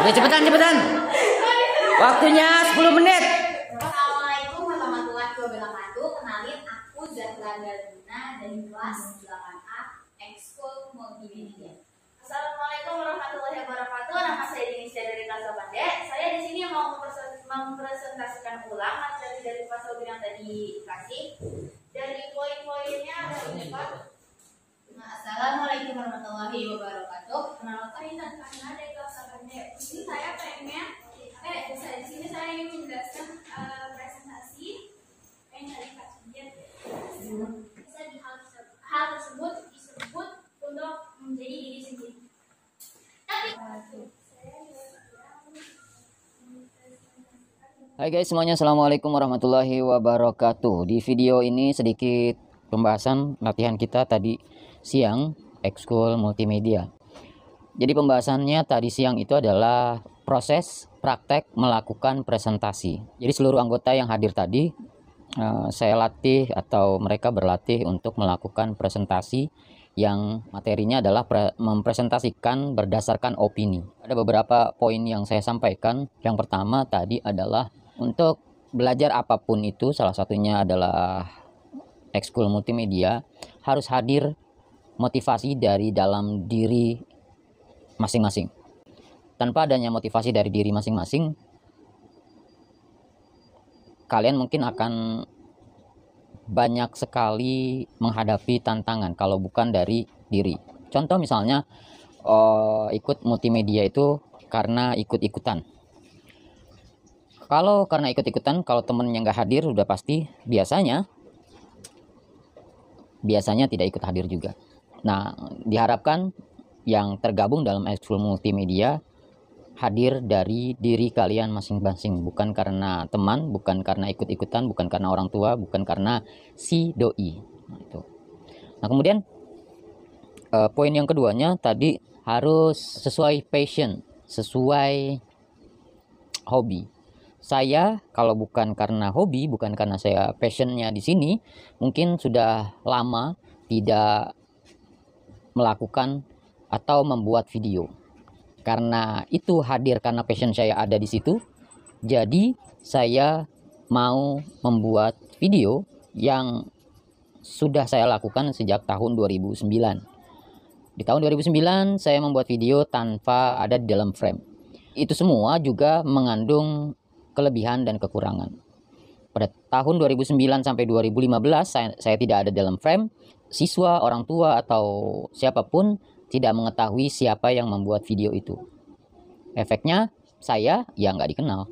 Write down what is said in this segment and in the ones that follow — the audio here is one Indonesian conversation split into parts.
Oke, cepetan. Waktunya 10 menit. Assalamualaikum warahmatullahi wabarakatuh. Kenalin, aku Zahra Galina dari kelas 8A Ekskul Multimedia. Assalamualaikum warahmatullahi wabarakatuh. Nama saya Dinisha dari kelas 8D. Saya di sini mau mempresentasikan ulang materi dari pasal yang tadi dikasih. Dari poin-poinnya ada 4. Assalamualaikum warahmatullahi wabarakatuh. Kenalkan dan Karina dari kelas 8D. Di sini saya di sini saya ingin menjelaskan presentasi yang dari Kak Sudir. Bisa di hal tersebut disebut untuk menjadi diri sendiri. Tapi Hai guys semuanya, assalamualaikum warahmatullahi wabarakatuh. Di video ini sedikit pembahasan latihan kita tadi siang Ekskul Multimedia. Jadi pembahasannya tadi siang itu adalah proses praktek melakukan presentasi. Jadi seluruh anggota yang hadir tadi saya latih atau mereka berlatih untuk melakukan presentasi yang materinya adalah mempresentasikan berdasarkan opini. Ada beberapa poin yang saya sampaikan. Yang pertama tadi adalah untuk belajar apapun itu, salah satunya adalah Ekskul Multimedia, harus hadir motivasi dari dalam diri masing-masing. Tanpa adanya motivasi dari diri masing-masing, kalian mungkin akan banyak sekali menghadapi tantangan kalau bukan dari diri. Contoh misalnya ikut multimedia itu karena ikut-ikutan. Kalau karena ikut-ikutan, kalau temennya nggak hadir, udah pasti biasanya tidak ikut hadir juga. Nah, diharapkan yang tergabung dalam Ekskul Multimedia hadir dari diri kalian masing-masing, bukan karena teman, bukan karena ikut-ikutan, bukan karena orang tua, bukan karena si doi. Nah, kemudian poin yang keduanya tadi harus sesuai passion, sesuai hobi. Saya kalau bukan karena hobi, bukan karena saya passionnya di sini, mungkin sudah lama tidak melakukan atau membuat video. Karena itu hadir karena passion saya ada di situ. Jadi saya mau membuat video yang sudah saya lakukan sejak tahun 2009. Di tahun 2009 saya membuat video tanpa ada di dalam frame. Itu semua juga mengandung kelebihan dan kekurangan. Pada tahun 2009 sampai 2015 saya tidak ada dalam frame. Siswa, orang tua atau siapapun tidak mengetahui siapa yang membuat video itu. Efeknya saya ya nggak dikenal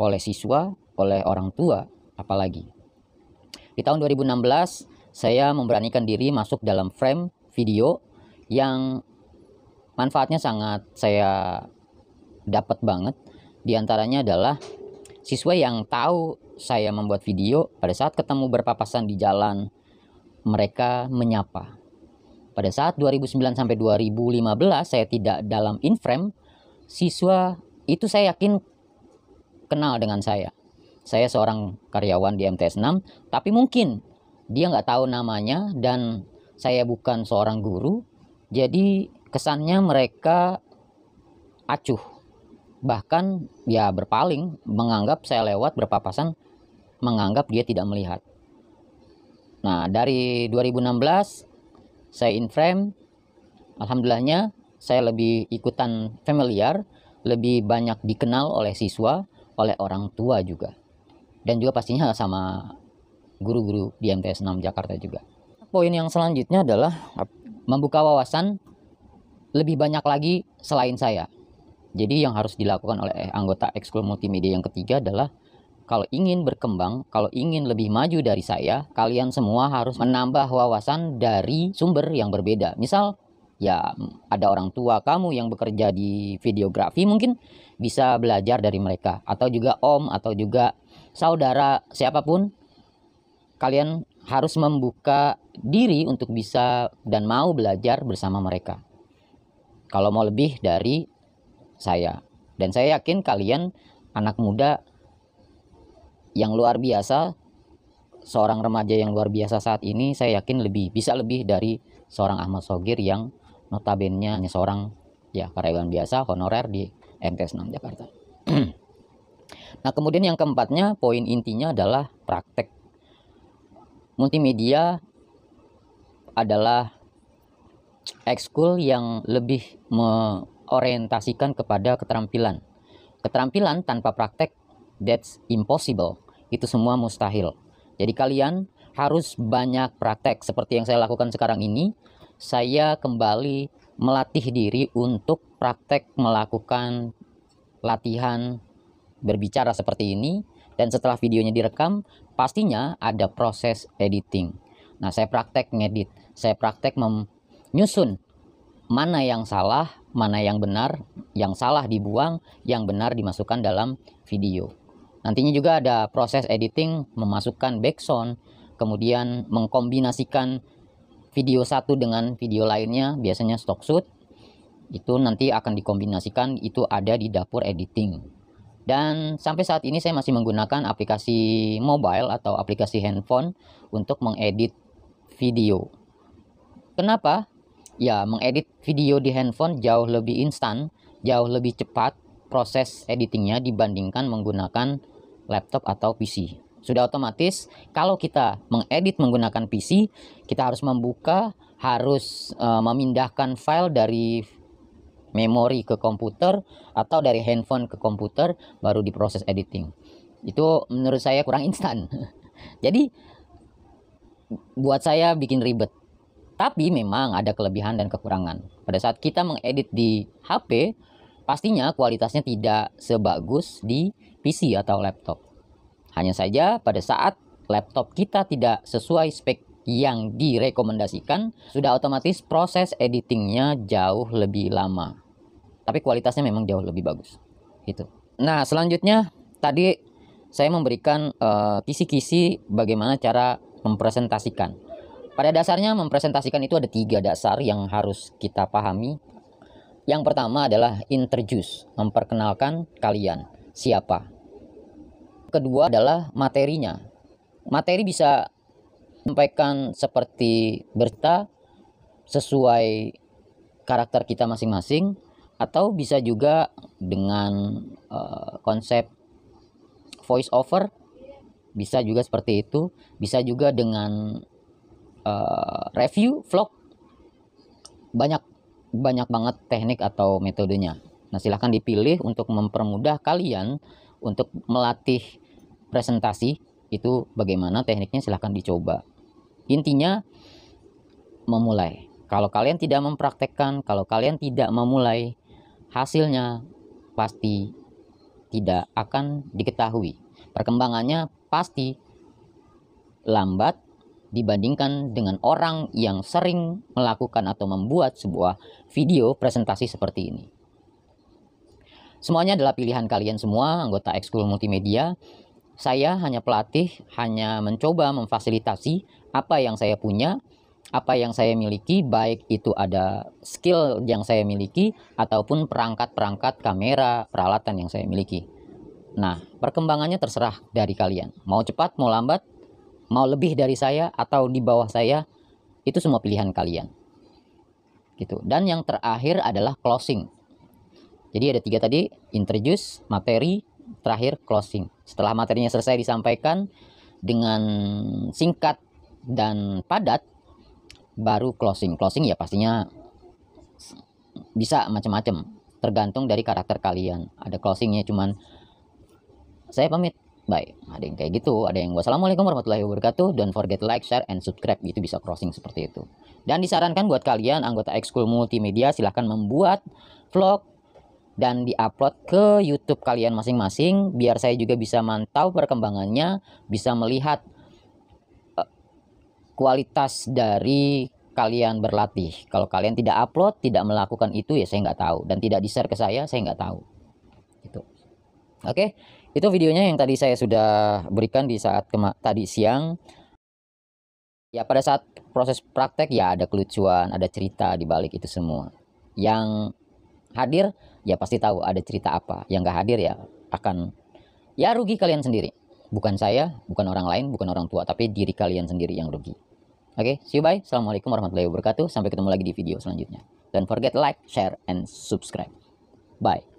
oleh siswa, oleh orang tua apalagi. Di tahun 2016 saya memberanikan diri masuk dalam frame video yang manfaatnya sangat saya dapat banget. Di antaranya adalah siswa yang tahu saya membuat video, pada saat ketemu berpapasan di jalan mereka menyapa. Pada saat 2009 sampai 2015 saya tidak dalam in frame, siswa itu saya yakin kenal dengan saya. Saya seorang karyawan di MTS 6, tapi mungkin dia nggak tahu namanya dan saya bukan seorang guru, jadi kesannya mereka acuh. Bahkan ya berpaling, menganggap saya lewat berpapasan, menganggap dia tidak melihat. Nah, dari 2016 saya in frame, alhamdulillahnya saya lebih ikutan familiar, lebih banyak dikenal oleh siswa, oleh orang tua juga. Dan juga pastinya sama guru-guru di MTS 6 Jakarta juga. Poin yang selanjutnya adalah membuka wawasan lebih banyak lagi selain saya. Jadi yang harus dilakukan oleh anggota Ekskul Multimedia yang ketiga adalah kalau ingin berkembang, kalau ingin lebih maju dari saya, kalian semua harus menambah wawasan dari sumber yang berbeda. Misal, ya ada orang tua kamu yang bekerja di videografi, mungkin bisa belajar dari mereka. Atau juga om, atau juga saudara, siapapun. Kalian harus membuka diri untuk bisa dan mau belajar bersama mereka. Kalau mau lebih dari saya. Dan saya yakin kalian anak muda yang luar biasa, seorang remaja yang luar biasa saat ini, saya yakin bisa lebih dari seorang Ahmad Shogir yang notabene hanya seorang ya karyawan biasa honorer di MTS 6 Jakarta. Nah, kemudian yang keempatnya, poin intinya adalah praktek. Multimedia adalah ekskul yang lebih mengorientasikan kepada keterampilan. Keterampilan tanpa praktek, that's impossible. Itu semua mustahil. Jadi kalian harus banyak praktek. Seperti yang saya lakukan sekarang ini, saya kembali melatih diri untuk praktek melakukan latihan berbicara seperti ini. Dan setelah videonya direkam, pastinya ada proses editing. Nah, saya praktek ngedit, saya praktek menyusun mana yang salah, mana yang benar, yang salah dibuang, yang benar dimasukkan dalam video. Nantinya juga ada proses editing, memasukkan background, kemudian mengkombinasikan video satu dengan video lainnya, biasanya stock shoot. Itu nanti akan dikombinasikan, itu ada di dapur editing. Dan sampai saat ini saya masih menggunakan aplikasi mobile atau aplikasi handphone untuk mengedit video. Kenapa? Ya, mengedit video di handphone jauh lebih instan, jauh lebih cepat proses editingnya dibandingkan menggunakan laptop atau PC. Sudah otomatis kalau kita mengedit menggunakan PC, kita harus membuka, harus memindahkan file dari memori ke komputer atau dari handphone ke komputer baru diproses editing. Itu menurut saya kurang instan. Jadi buat saya bikin ribet. Tapi memang ada kelebihan dan kekurangan. Pada saat kita mengedit di HP, pastinya kualitasnya tidak sebagus di PC atau laptop. Hanya saja pada saat laptop kita tidak sesuai spek yang direkomendasikan, sudah otomatis proses editingnya jauh lebih lama. Tapi kualitasnya memang jauh lebih bagus. Gitu. Nah, selanjutnya tadi saya memberikan kisi-kisi bagaimana cara mempresentasikan. Pada dasarnya mempresentasikan itu ada 3 dasar yang harus kita pahami. Yang pertama adalah introduce, memperkenalkan kalian siapa. Kedua adalah materinya. Materi bisa sampaikan seperti berita sesuai karakter kita masing-masing, atau bisa juga dengan konsep voice over, bisa juga seperti itu, bisa juga dengan review vlog. Banyak banget teknik atau metodenya. Nah, silahkan dipilih untuk mempermudah kalian untuk melatih presentasi. Itu bagaimana tekniknya, silahkan dicoba. Intinya memulai. Kalau kalian tidak mempraktekkan, kalau kalian tidak memulai, hasilnya pasti tidak akan diketahui. Perkembangannya pasti lambat dibandingkan dengan orang yang sering melakukan atau membuat sebuah video presentasi seperti ini. Semuanya adalah pilihan kalian semua, anggota ekskul multimedia. Saya hanya pelatih, hanya mencoba memfasilitasi apa yang saya punya, apa yang saya miliki, baik itu ada skill yang saya miliki ataupun perangkat-perangkat kamera, peralatan yang saya miliki. Nah, perkembangannya terserah dari kalian. Mau cepat, mau lambat, mau lebih dari saya atau di bawah saya, itu semua pilihan kalian. Gitu. Dan yang terakhir adalah closing. Jadi ada 3 tadi, introduce, materi, terakhir closing. Setelah materinya selesai disampaikan dengan singkat dan padat, baru closing. Closing ya pastinya bisa macam-macam, tergantung dari karakter kalian. Ada closingnya cuman saya pamit, bye. Ada yang kayak gitu, ada yang wassalamualaikum warahmatullahi wabarakatuh. Don't forget like, share, and subscribe. Itu bisa crossing seperti itu. Dan disarankan buat kalian anggota ekskul multimedia, silahkan membuat vlog dan diupload ke YouTube kalian masing-masing, biar saya juga bisa mantau perkembangannya, bisa melihat kualitas dari kalian berlatih. Kalau kalian tidak upload, tidak melakukan itu, ya saya nggak tahu, dan tidak di-share ke saya nggak tahu. Gitu. Oke, itu videonya yang tadi saya sudah berikan di saat tadi siang. Ya, pada saat proses praktek ya ada kelucuan, ada cerita di balik itu semua. Yang hadir ya pasti tahu ada cerita apa. Yang nggak hadir ya akan ya rugi kalian sendiri. Bukan saya, bukan orang lain, bukan orang tua, tapi diri kalian sendiri yang rugi. Oke, see you, bye. Assalamualaikum warahmatullahi wabarakatuh. Sampai ketemu lagi di video selanjutnya. Don't forget like, share, and subscribe. Bye.